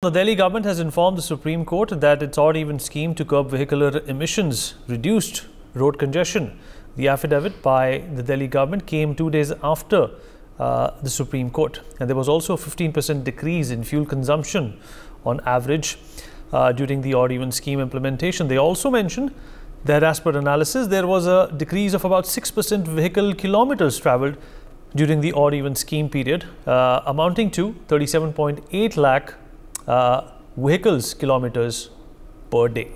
The Delhi government has informed the Supreme Court that its odd-even scheme to curb vehicular emissions reduced road congestion. The affidavit by the Delhi government came 2 days after the Supreme Court, and there was also a 15% decrease in fuel consumption on average during the odd-even scheme implementation. They also mentioned that as per analysis, there was a decrease of about 6% vehicle kilometers travelled during the odd-even scheme period, amounting to 37.8 lakh vehicles kilometers per day.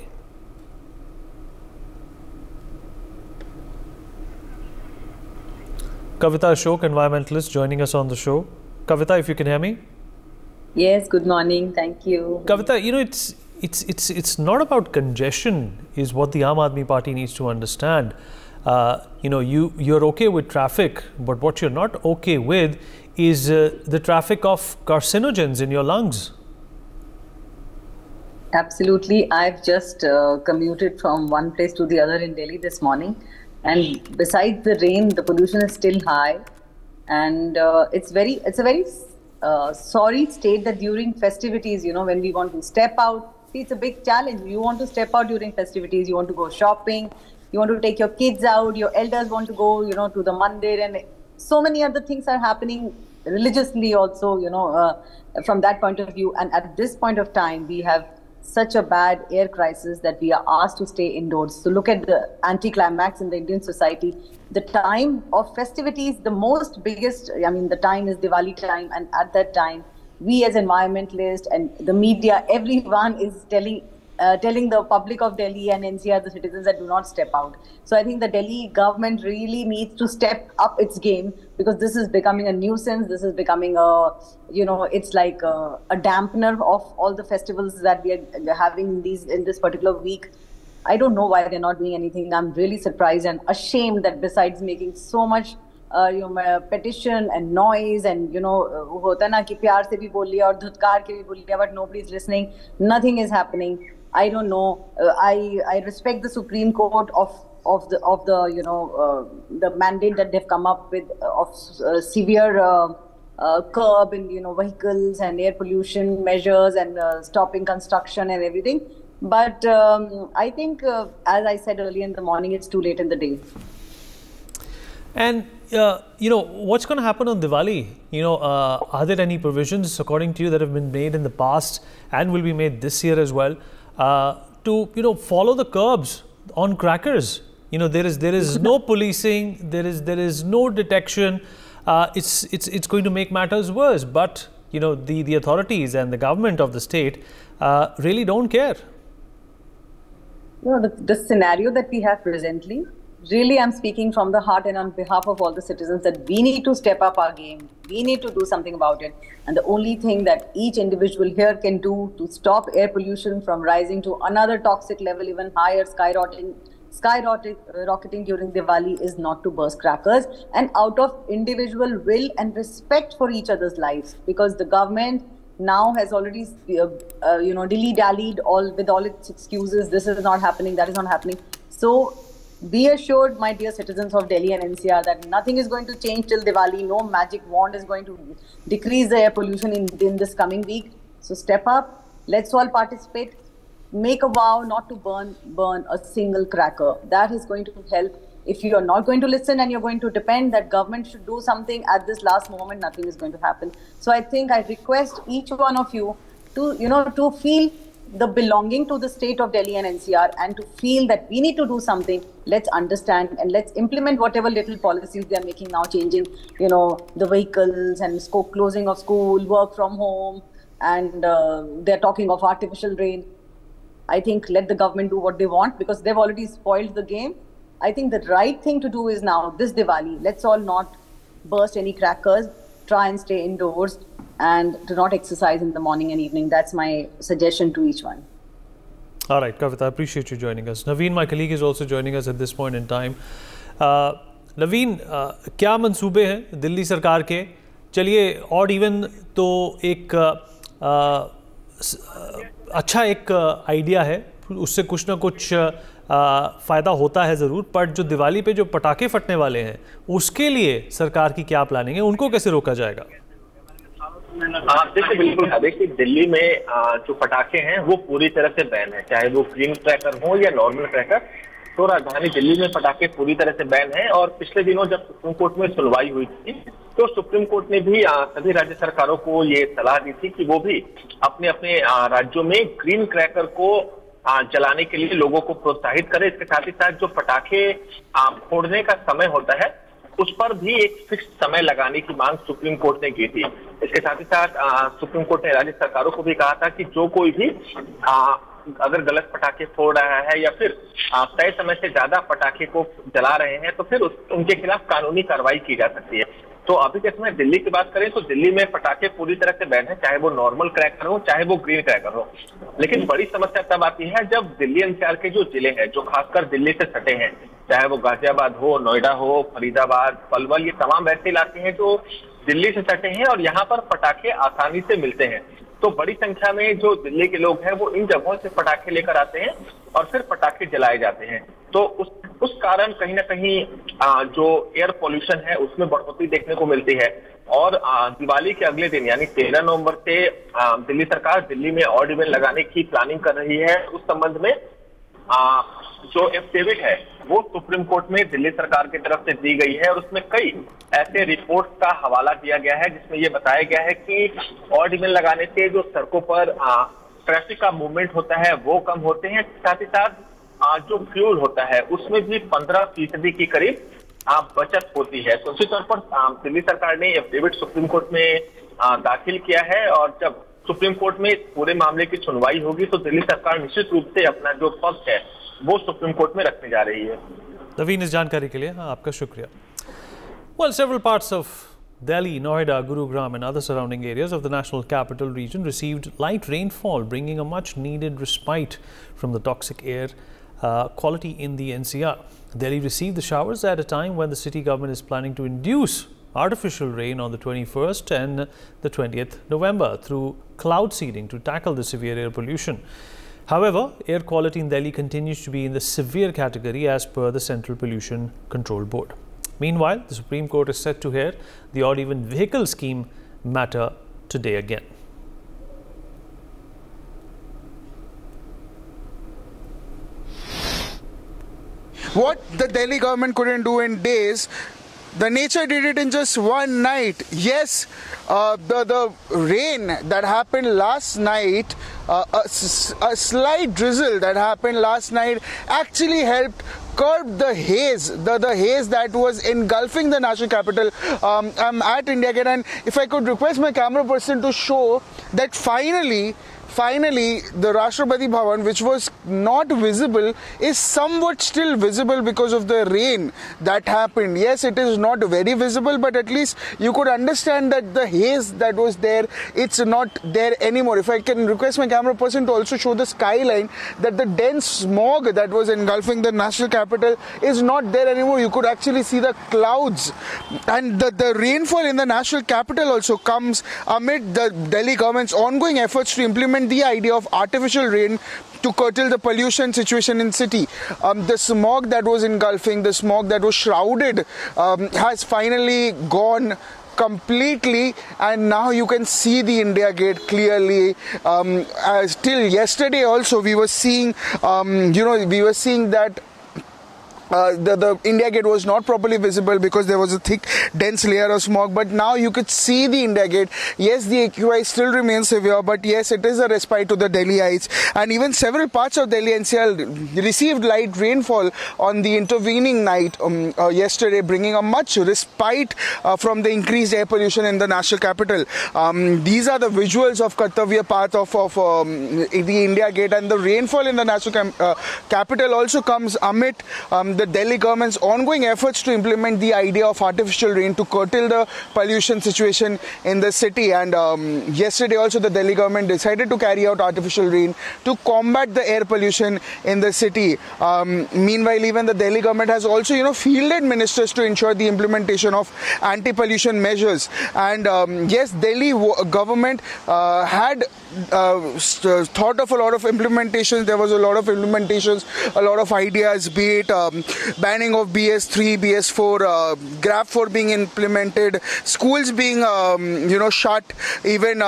Kavita Ashok, environmentalist, joining us on the show. Kavita, if you can hear me. Yes, good morning. Thank you. Kavita, you know, it's not about congestion is what the Aam Aadmi Party needs to understand. You know, you're okay with traffic, but what you're not okay with is the traffic of carcinogens in your lungs. Absolutely. I've just commuted from one place to the other in Delhi this morning. And besides the rain, the pollution is still high. And it's a very sorry state that during festivities, you know, when we want to step out, see, it's a big challenge. You want to step out during festivities, you want to go shopping, you want to take your kids out, your elders want to go, you know, to the mandir, and so many other things are happening religiously also, you know, from that point of view. And at this point of time, we have such a bad air crisis that we are asked to stay indoors. So look at the anti-climax in the Indian society. The time of festivities, the time is Diwali time, and at that time, we as environmentalists and the media, everyone is telling the public of Delhi and NCR, the citizens, that do not step out. So I think the Delhi government really needs to step up its game, because this is becoming a nuisance. This is becoming it's like a dampener of all the festivals that we are having in this particular week. I don't know why they're not doing anything. I'm really surprised and ashamed that besides making so much petition and noise and hota na ki pyar se bhi bol liya aur dhudkar ke bhi bol liya, but nobody's listening. Nothing is happening. I don't know. I respect the Supreme Court of the mandate that they've come up with of severe curb in vehicles and air pollution measures and stopping construction and everything. But I think, as I said earlier in the morning, it's too late in the day. And what's going to happen on Diwali? Are there any provisions, according to you, that have been made in the past and will be made this year as well, to follow the curbs on crackers? There is no policing, there is no detection. It's going to make matters worse. But the authorities and the government of the state really don't care. The scenario that we have presently, really, I'm speaking from the heart and on behalf of all the citizens, that we need to step up our game. We need to do something about it. And the only thing that each individual here can do to stop air pollution from rising to another toxic level, even higher, skyrocketing during Diwali, is not to burst crackers, and out of individual will and respect for each other's lives. Because the government now has already, dilly-dallied with all its excuses. This is not happening, that is not happening. So be assured, my dear citizens of Delhi and NCR, that nothing is going to change till Diwali. No magic wand is going to decrease the air pollution in this coming week. So step up, let's all participate. Make a vow not to burn a single cracker. That is going to help. If you are not going to listen and you're going to depend that government should do something at this last moment, nothing is going to happen. So I think I request each one of you to, to feel the belonging to the state of Delhi and NCR, and to feel that we need to do something. Let's understand and let's implement whatever little policies they are making now, changing, the vehicles and closing of school, work from home, and they're talking of artificial rain. I think let the government do what they want, because they've already spoiled the game. I think the right thing to do is now, this Diwali, let's all not burst any crackers, try and stay indoors, and do not exercise in the morning and evening. That's my suggestion to each one. All right, Kavita, I appreciate you joining us. Naveen, my colleague, is also joining us at this point in time. Naveen, क्या मंसूबे हैं दिल्ली सरकार के? चलिए, odd even तो एक अच्छा एक आइडिया है, उससे कुछ ना कुछ फ़ायदा होता है ज़रूर, पर जो दिवाली पे जो पटाखे फटने वाले हैं उसके लिए सरकार की क्या प्लानिंग है, उनको कैसे रोका जाएगा? देखिए बिल्कुल, देखिए दिल्ली में जो पटाखे हैं वो पूरी तरह से बैन है, चाहे वो ग्रीन क्रैकर हो या नॉर्मल क्रैकर। तो राजधानी दिल्ली में पटाखे पूरी तरह से बैन है। और पिछले दिनों जब सुप्रीम कोर्ट में सुनवाई हुई थी तो सुप्रीम कोर्ट ने भी सभी राज्य सरकारों को ये सलाह दी थी कि वो भी अपने अपने राज्यों में ग्रीन क्रैकर को जलाने के लिए लोगों को प्रोत्साहित करें। इसके साथ ही साथ जो पटाखे फोड़ने का समय होता है उस पर भी एक फिक्स समय लगाने की मांग सुप्रीम कोर्ट ने की थी। इसके साथ ही साथ सुप्रीम कोर्ट ने राज्य सरकारों को भी कहा था कि जो कोई भी अगर गलत पटाखे फोड़ रहा है या फिर तय समय से ज्यादा पटाखे को जला रहे हैं तो फिर उनके खिलाफ कानूनी कार्रवाई की जा सकती है। तो अभी के समय दिल्ली की बात करें तो दिल्ली में पटाखे पूरी तरह से बैन है, चाहे वो नॉर्मल क्रैकर हो चाहे वो ग्रीन क्रैकर हो। लेकिन बड़ी समस्या तब आती है जब दिल्ली एनसीआर के जो जिले हैं जो खासकर दिल्ली से सटे हैं, चाहे वो गाजियाबाद हो, नोएडा हो, फरीदाबाद, पलवल, ये तमाम ऐसे इलाके हैं जो दिल्ली से सटे हैं और यहाँ पर पटाखे आसानी से मिलते हैं। तो बड़ी संख्या में जो दिल्ली के लोग हैं वो इन जगहों से पटाखे लेकर आते हैं और फिर पटाखे जलाए जाते हैं। तो उस कारण कहीं ना कहीं जो एयर पोल्यूशन है उसमें बढ़ोतरी देखने को मिलती है। और दिवाली के अगले दिन यानी 13 नवंबर से दिल्ली सरकार दिल्ली में ऑड इवन लगाने की प्लानिंग कर रही है। उस संबंध में जो एफिडेविट है वो सुप्रीम कोर्ट में दिल्ली सरकार की तरफ से दी गई है और उसमें कई ऐसे रिपोर्ट का हवाला दिया गया है जिसमें ये बताया गया है कि ऑड इवन लगाने से जो सड़कों पर ट्रैफिक का मूवमेंट होता है वो कम होते हैं। साथ ही साथ जो फ्यूल होता है उसमें भी 15% की करीब बचत होती है। तो उसी तौर पर दिल्ली सरकार ने एफिडेविट सुप्रीम कोर्ट में दाखिल किया है और जब सुप्रीम कोर्ट में पूरे मामले की सुनवाई होगी तो दिल्ली सरकार निश्चित रूप से अपना जो पक्ष है वो सुप्रीम कोर्ट में रखने जा रही है। नवीन, इस जानकारी के लिए आपका शुक्रिया। Well, several parts of Delhi, Noida, Gurugram and other surrounding areas of the national capital region received light rainfall, bringing a much needed respite from the toxic air quality in the NCR. Delhi received the showers at a time when the city government is planning to induce artificial rain on the 21st and the 20th November through cloud seeding to tackle the severe air pollution. However, air quality in Delhi continues to be in the severe category as per the Central Pollution Control Board. Meanwhile, the Supreme Court is set to hear the odd even vehicle scheme matter today again. What the Delhi government couldn't do in days, the nature did it in just one night. Yes, the rain that happened last night, a slight drizzle that happened last night actually helped curb the haze, the haze that was engulfing the national capital. I'm at India Gate, and if I could request my camera person to show that finally the Rashtrapati Bhavan, which was not visible, is somewhat still visible because of the rain that happened. Yes, it is not very visible, but at least you could understand that the haze that was there, it's not there anymore. If I can request my camera person to also show the skyline, that the dense smog that was engulfing the national capital is not there anymore. You could actually see the clouds. And the rainfall in the national capital also comes amid the Delhi government's ongoing efforts to implement the idea of artificial rain to curtail the pollution situation in city. The smog that was engulfing, the smog that was shrouded has finally gone completely, and now you can see the India Gate clearly. Till yesterday also we were seeing that the India Gate was not properly visible because there was a thick, dense layer of smog. But now you could see the India Gate. Yes, the AQI still remains severe, but yes, it is a respite to the Delhiites. And even several parts of Delhi NCR received light rainfall on the intervening night yesterday, bringing a much respite from the increased air pollution in the national capital. These are the visuals of Kartavya Path of the India Gate, and the rainfall in the national capital also comes amid the Delhi government's ongoing efforts to implement the idea of artificial rain to curtail the pollution situation in the city. And yesterday also the Delhi government decided to carry out artificial rain to combat the air pollution in the city. Meanwhile, even the Delhi government has also, fielded ministers to ensure the implementation of anti-pollution measures. And yes, Delhi government had thought of a lot of implementations. There was a lot of implementations, a lot of ideas, be it banning of BS3, BS4, Grab4 being implemented, schools being shut, even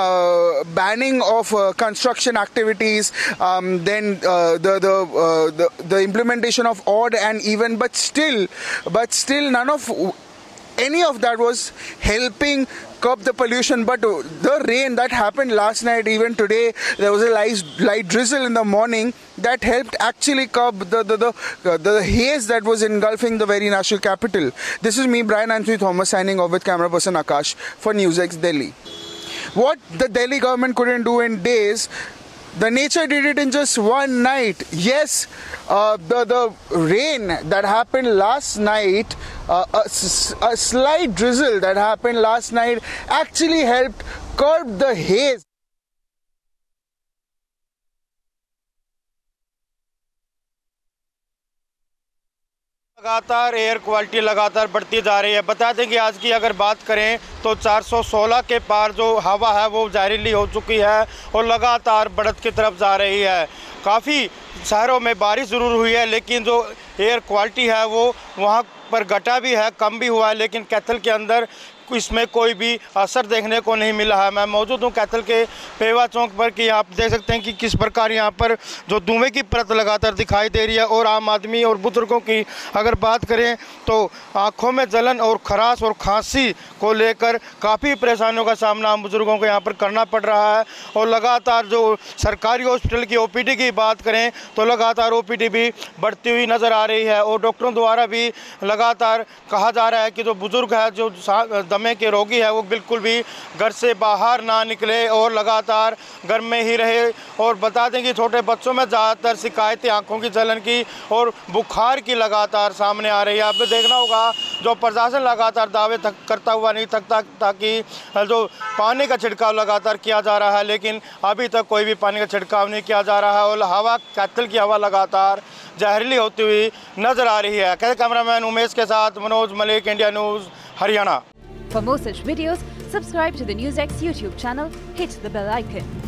banning of construction activities, then the implementation of odd and even, but still none of any of that was helping curb the pollution. But the rain that happened last night, even today there was a light drizzle in the morning, that helped actually curb the haze that was engulfing the very national capital. This is me, Brian Anthony Thomas, signing off with camera person Akash for NewsX Delhi. What the Delhi government couldn't do in days, the nature did it in just one night. Yes, the rain that happened last night, a slight drizzle that happened last night actually helped curb the haze. लगातार air quality लगातार बढ़ती जा रही है। बता दें कि आज की अगर बात करें तो 416 के पार जो हवा है वो जहरीली हो चुकी है और लगातार बढ़त की तरफ जा रही है। काफ़ी शहरों में बारिश ज़रूर हुई है, लेकिन जो एयर क्वालिटी है वो वहाँ पर घटा भी है, कम भी हुआ है, लेकिन कैथल के अंदर इसमें कोई भी असर देखने को नहीं मिला है। मैं मौजूद हूँ कैथल के पेवा चौक पर कि आप देख सकते हैं कि किस प्रकार यहाँ पर जो धुएं की परत लगातार दिखाई दे रही है। और आम आदमी और बुजुर्गों की अगर बात करें तो आँखों में जलन और खराश और खांसी को लेकर काफ़ी परेशानियों का सामना हम बुजुर्गों को यहाँ पर करना पड़ रहा है। और लगातार जो सरकारी हॉस्पिटल की OPD की बात करें तो लगातार OPD भी बढ़ती हुई नज़र आ रही है। और डॉक्टरों द्वारा भी लगातार कहा जा रहा है कि जो बुज़ुर्ग है, जो दमे के रोगी है, वो बिल्कुल भी घर से बाहर ना निकले और लगातार घर में ही रहे। और बता दें कि छोटे बच्चों में ज़्यादातर शिकायतें आंखों की जलन की और बुखार की लगातार सामने आ रही है। आपने देखना होगा जो प्रशासन लगातार दावे करता हुआ नहीं थकता ताकि जो पानी का छिड़काव लगातार किया जा रहा है, लेकिन अभी तक कोई भी पानी का छिड़काव नहीं किया जा रहा है। और हवा, कैथल की हवा लगातार जहरीली होती हुई नजर आ रही है। कैमरामैन उमेश के साथ Manoj Malik, India news, Haryana. For more such videos, subscribe to the NewsX YouTube channel, hit the bell icon.